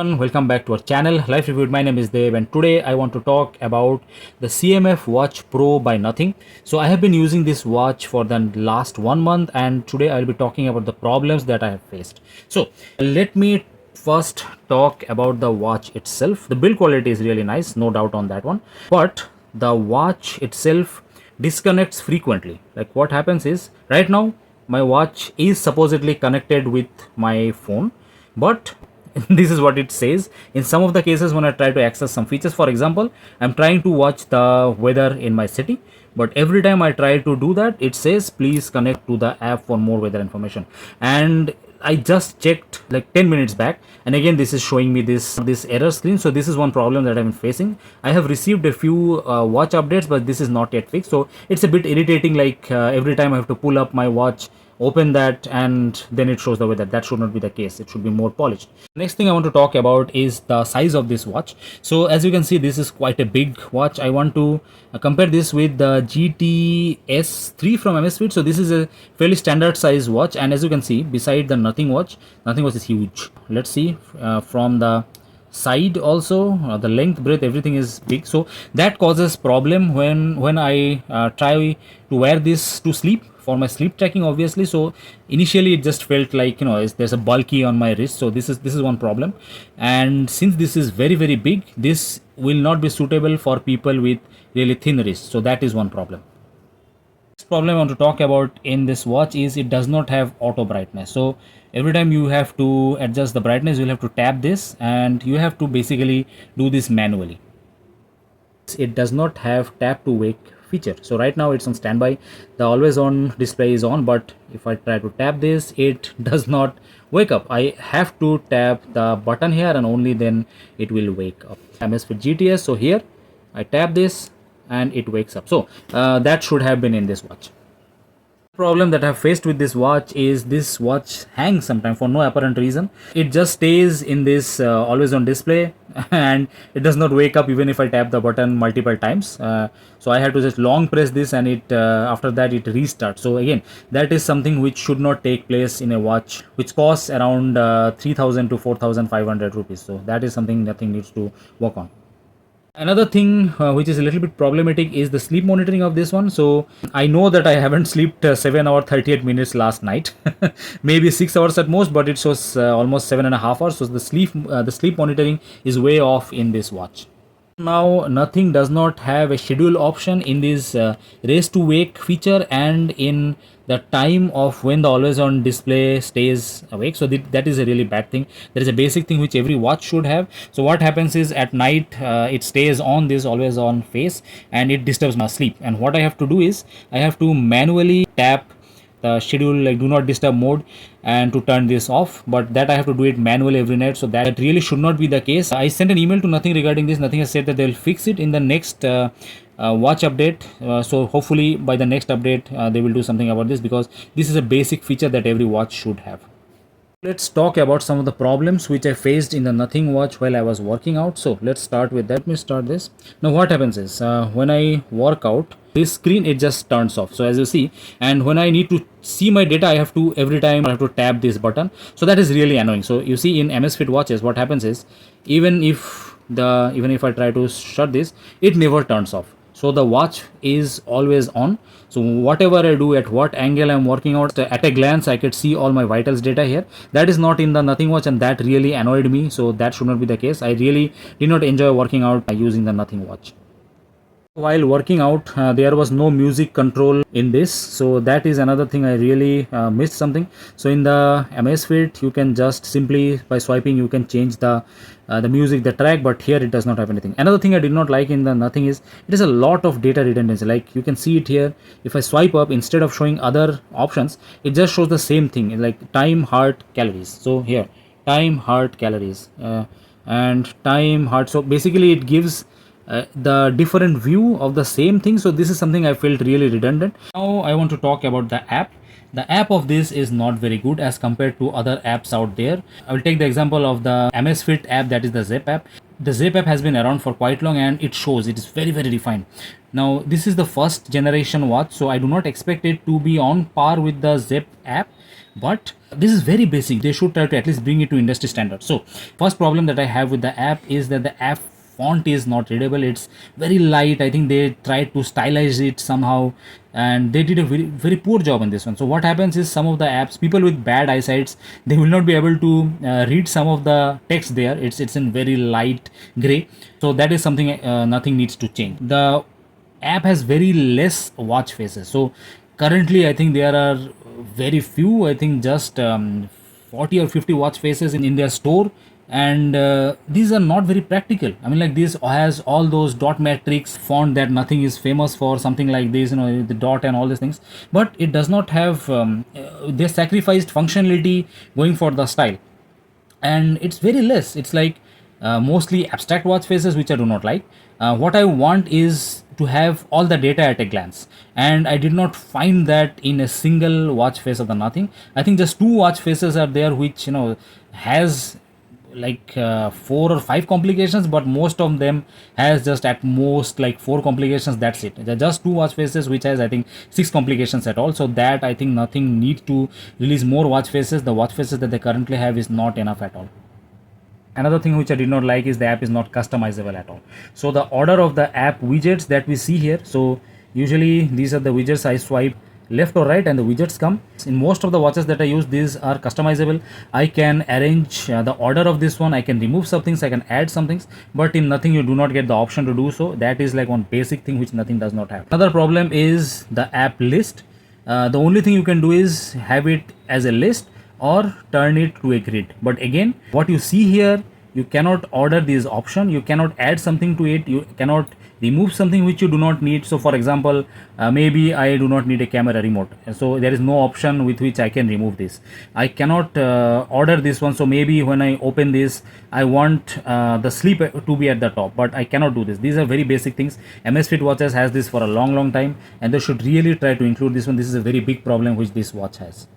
Everyone, welcome back to our channel Life Reviewed. My name is Dev and today I want to talk about the CMF Watch Pro by Nothing. So I have been using this watch for the last 1 month and today I'll be talking about the problems that I have faced. So let me first talk about the watch itself. The build quality is really nice, no doubt on that one, but the watch itself disconnects frequently. Like what happens is, right now my watch is supposedly connected with my phone, but this is what it says in some of the cases when I try to access some features. For example, I'm trying to watch the weather in my city, but every time I try to do that, it says please connect to the app for more weather information. And I just checked like 10 minutes back, and again this is showing me this error screen. So this is one problem that I've been facing. I have received a few watch updates, but this is not yet fixed, so it's a bit irritating. Like every time I have to pull up my watch, open that, and then it shows the weather. That should not be the case. It should be more polished. Next thing I want to talk about is the size of this watch. So as you can see, this is quite a big watch. I want to compare this with the GTS3 from Amazfit. So this is a fairly standard size watch, and as you can see, beside the Nothing Watch is huge. Let's see from the side also, the length, breadth, everything is big, so that causes problem when I try to wear this to sleep for my sleep tracking, obviously. So initially it just felt like, there's a bulky on my wrist, so this is one problem. And since this is very big, this will not be suitable for people with really thin wrists, so that is one problem. Problem I want to talk about in this watch is it does not have auto brightness. So every time you have to adjust the brightness, you'll have to tap this and you have to basically do this manually. It does not have tap to wake feature. So right now it's on standby. The always on display is on, but if I try to tap this, it does not wake up. I have to tap the button here and only then it will wake up. Amazfit GTS. So here I tap this and it wakes up. So that should have been in this watch. Problem that I have faced with this watch is this watch hangs sometimes for no apparent reason. It just stays in this always on display and it does not wake up even if I tap the button multiple times. So I have to just long press this and it after that it restarts. So again, that is something which should not take place in a watch which costs around 3000 to 4500 rupees. So that is something nothing needs to work on. Another thing which is a little bit problematic is the sleep monitoring of this one. So I know that I haven't slept 7 hours 38 minutes last night, maybe 6 hours at most, but it shows almost 7.5 hours. So the sleep monitoring is way off in this watch. Now Nothing does not have a schedule option in this race to wake feature and in the time of when the always on display stays awake. So that is a really bad thing. There is a basic thing which every watch should have. So what happens is at night it stays on this always on face and it disturbs my sleep, and what I have to do is I have to manually tap the schedule like do not disturb mode and to turn this off, but that I have to do it manually every night. So that really should not be the case. I sent an email to Nothing regarding this. Nothing has said that they will fix it in the next watch update. So hopefully by the next update they will do something about this, because this is a basic feature that every watch should have. Let's talk about some of the problems which I faced in the Nothing watch while I was working out. So let's start with that. Let me start this. Now what happens is when I work out, this screen it just turns off. So as you see, and when I need to see my data, I have to every time I have to tap this button. So that is really annoying. So you see in Amazfit watches, what happens is even if I try to shut this, it never turns off. So the watch is always on. So whatever I do, at what angle I'm working out, at a glance I could see all my vitals data here. That is not in the Nothing watch, and that really annoyed me. So that should not be the case. I really did not enjoy working out using the Nothing watch. While working out, there was no music control in this, so that is another thing I really missed something. So in the Amazfit, you can just simply by swiping you can change the music, the track, but here it does not have anything. Another thing I did not like in the Nothing is it is a lot of data redundancy. Like you can see it here. If I swipe up, instead of showing other options, it just shows the same thing like time, heart, calories. So here time, heart, calories, and time, heart. So basically it gives the different view of the same thing. So this is something I felt really redundant. Now I want to talk about the app. The app of this is not very good as compared to other apps out there. I will take the example of the Amazfit app, that is the Zep app. The Zep app has been around for quite long and it shows it is very refined. Now this is the first generation watch, so I do not expect it to be on par with the Zep app, but this is very basic. They should try to at least bring it to industry standard. So first problem that I have with the app is that the app font is not readable. It's very light. I think they tried to stylize it somehow, and they did a very poor job on this one. So what happens is, some of the apps, people with bad eyesights, they will not be able to read some of the text there. It's in very light gray. So that is something nothing needs to change. The app has very less watch faces. So currently I think there are very few, I think just 40 or 50 watch faces in their store, and these are not very practical. I mean, like, this has all those dot matrix font that nothing is famous for, something like this, the dot and all these things, but it does not have they sacrificed functionality going for the style, and it's very less. It's like mostly abstract watch faces, which I do not like. What I want is to have all the data at a glance, and I did not find that in a single watch face of the nothing. I think just two watch faces are there, which has like 4 or 5 complications, but most of them has just at most like 4 complications. That's it. They're just two watch faces which has, I think, 6 complications at all. So that, I think, nothing need to release more watch faces. The watch faces that they currently have is not enough at all. Another thing which I did not like is the app is not customizable at all. So the order of the app widgets that we see here, so usually these are the widgets. I swipe left or right and the widgets come. In most of the watches that I use, these are customizable. I can arrange the order of this one. I can remove some things, I can add some things, but in nothing you do not get the option to do so. That is like one basic thing which nothing does not have. Another problem is the app list. The only thing you can do is have it as a list or turn it to a grid. But again, what you see here, you cannot order this option, you cannot add something to it, you cannot remove something which you do not need. So for example, maybe I do not need a camera remote, so there is no option with which I can remove this. I cannot order this one, so maybe when I open this, I want the sleep to be at the top, but I cannot do this. These are very basic things. MS Fit watches has this for a long time, and they should really try to include this one. This is a very big problem which this watch has.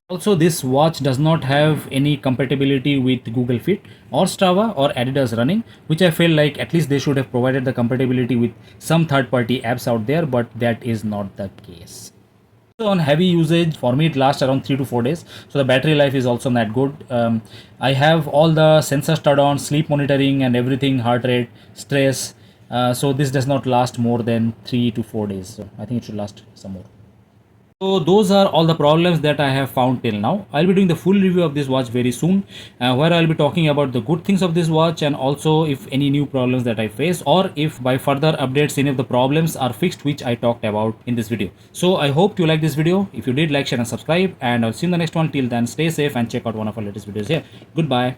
Also, this watch does not have any compatibility with Google Fit or Strava or Adidas Running, which I feel like at least they should have provided the compatibility with some third-party apps out there, but that is not the case. So on heavy usage, for me it lasts around 3 to 4 days. So the battery life is also not good. I have all the sensors turned on, sleep monitoring and everything, heart rate, stress. So this does not last more than 3 to 4 days. So I think it should last some more. So those are all the problems that I have found till now. I'll be doing the full review of this watch very soon, where I'll be talking about the good things of this watch, and also if any new problems that I face, or if by further updates any of the problems are fixed which I talked about in this video. So I hope you like this video. If you did, like, share and subscribe, and I'll see you in the next one. Till then, stay safe and check out one of our latest videos here. Goodbye.